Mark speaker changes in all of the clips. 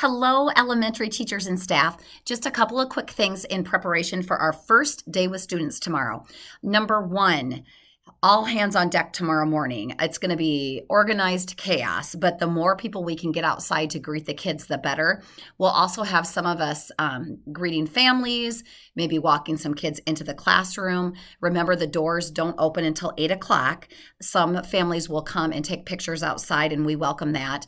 Speaker 1: Hello, elementary teachers and staff. Just a couple of quick things in preparation for our first day with students tomorrow. Number one, all hands on deck tomorrow morning. It's going to be organized chaos, but the more people we can get outside to greet the kids, the better. We'll also have some of us greeting families, maybe walking some kids into the classroom. Remember, the doors don't open until 8 o'clock. Some families will come and take pictures outside, and we welcome that.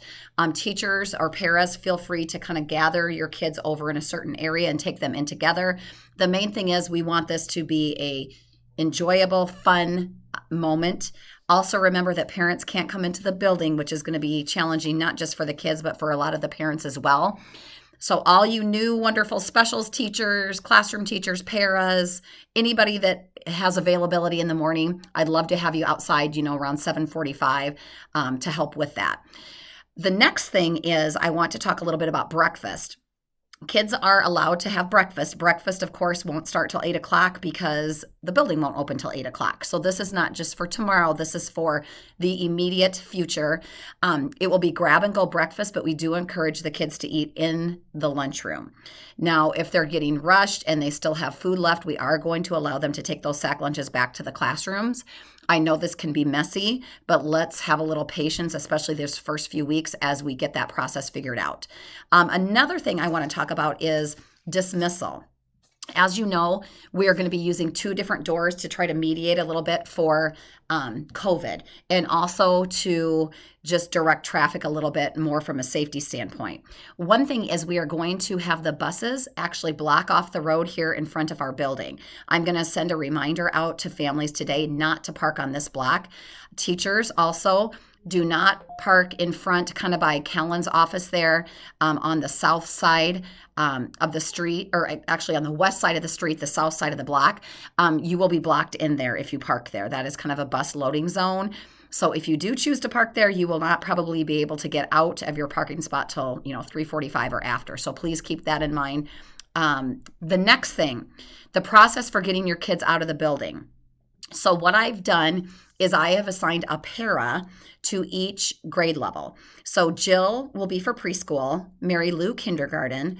Speaker 1: Teachers or paras, feel free to kind of gather your kids over in a certain area and take them in together. The main thing is we want this to be a enjoyable, fun moment. Also remember that parents can't come into the building, which is going to be challenging not just for the kids, but for a lot of the parents as well. So all you new wonderful specials teachers, classroom teachers, paras, anybody that has availability in the morning, I'd love to have you outside, around 7:45 to help with that. The next thing is I want to talk a little bit about breakfast. Kids are allowed to have breakfast. Breakfast, of course, won't start till 8 o'clock because the building won't open till 8 o'clock. So this is not just for tomorrow. This is for the immediate future. It will be grab and go breakfast, but we do encourage the kids to eat in the lunchroom. Now, if they're getting rushed and they still have food left, we are going to allow them to take those sack lunches back to the classrooms. I know this can be messy, but let's have a little patience, especially this first few weeks as we get that process figured out. Another thing I want to talk about is dismissal. As you know, we are going to be using 2 different doors to try to mediate a little bit for COVID and also to just direct traffic a little bit more from a safety standpoint. One thing is we are going to have the buses actually block off the road here in front of our building. I'm going to send a reminder out to families today not to park on this block. Teachers also do not park in front, kind of by Callan's office there on the south side of the street, or actually on the west side of the street, the south side of the block. You will be blocked in there if you park there. That is kind of a bus loading zone. So if you do choose to park there, you will not probably be able to get out of your parking spot till 3:45 or after. So please keep that in mind. The next thing, the process for getting your kids out of the building. So what I've done is I have assigned a para to each grade level. So Jill will be for preschool, Mary Lou kindergarten,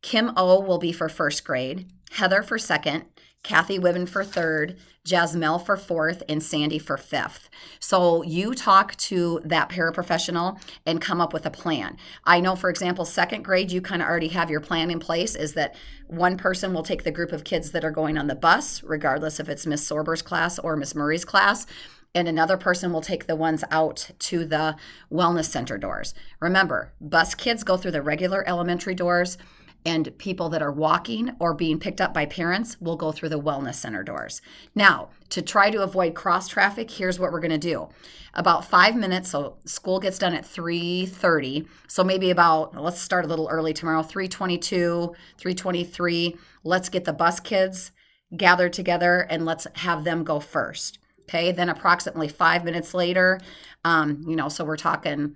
Speaker 1: Kim O will be for first grade, Heather for second, Kathy Wibben for third, Jasmine for fourth, and Sandy for fifth. So you talk to that paraprofessional and come up with a plan. I know, for example, second grade, you kind of already have your plan in place, is that one person will take the group of kids that are going on the bus, regardless if it's Miss Sorber's class or Miss Murray's class, and another person will take the ones out to the wellness center doors. Remember, bus kids go through the regular elementary doors, and people that are walking or being picked up by parents will go through the wellness center doors. Now, to try to avoid cross traffic, here's what we're going to do. About 5 minutes, so school gets done at 3:30. So maybe let's start a little early tomorrow, 3:22, 3:23. Let's get the bus kids gathered together and let's have them go first. Okay, then approximately 5 minutes later, so we're talking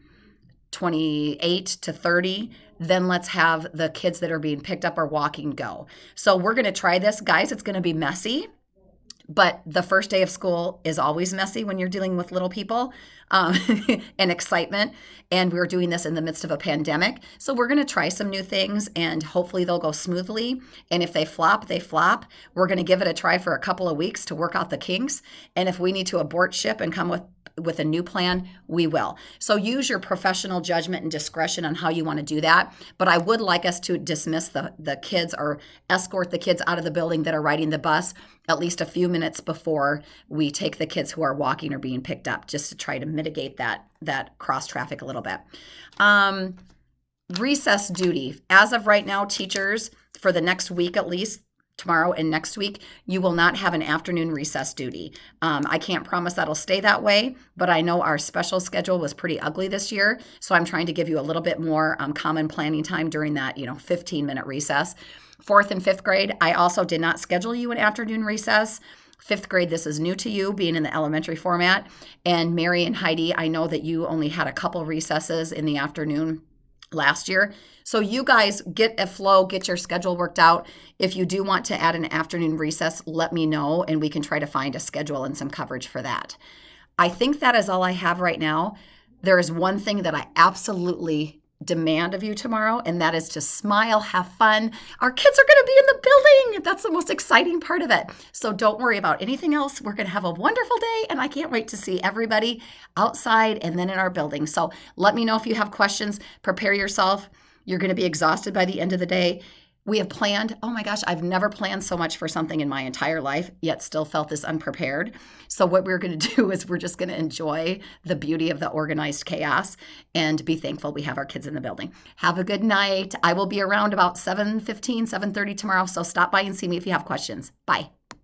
Speaker 1: 28 to 30, then let's have the kids that are being picked up or walking go. So we're going to try this. Guys, it's going to be messy, but the first day of school is always messy when you're dealing with little people and excitement. And we're doing this in the midst of a pandemic. So we're going to try some new things and hopefully they'll go smoothly. And if they flop, they flop. We're going to give it a try for a couple of weeks to work out the kinks. And if we need to abort ship and come with a new plan, we will. So use your professional judgment and discretion on how you want to do that. But I would like us to dismiss the kids or escort the kids out of the building that are riding the bus at least a few minutes before we take the kids who are walking or being picked up, just to try to mitigate that cross traffic a little bit. Recess duty. As of right now, teachers, for the next week at least, tomorrow and next week, you will not have an afternoon recess duty. I can't promise that'll stay that way, but I know our special schedule was pretty ugly this year, so I'm trying to give you a little bit more common planning time during that 15-minute recess. 4th and 5th grade, I also did not schedule you an afternoon recess. 5th grade, this is new to you, being in the elementary format. And Mary and Heidi, I know that you only had a couple recesses in the afternoon last year. So you guys get a flow, get your schedule worked out. If you do want to add an afternoon recess, let me know and we can try to find a schedule and some coverage for that. I think that is all I have right now. There is one thing that I absolutely demand of you tomorrow, and that is to smile, have fun. Our kids are going to be in the building. That's the most exciting part of it. So don't worry about anything else. We're going to have a wonderful day, and I can't wait to see everybody outside and then in our building. So let me know if you have questions. Prepare yourself. You're going to be exhausted by the end of the day. We have planned, oh my gosh, I've never planned so much for something in my entire life, yet still felt this unprepared. So what we're going to do is we're just going to enjoy the beauty of the organized chaos and be thankful we have our kids in the building. Have a good night. I will be around about 7:15, 7:30 tomorrow, so stop by and see me if you have questions. Bye.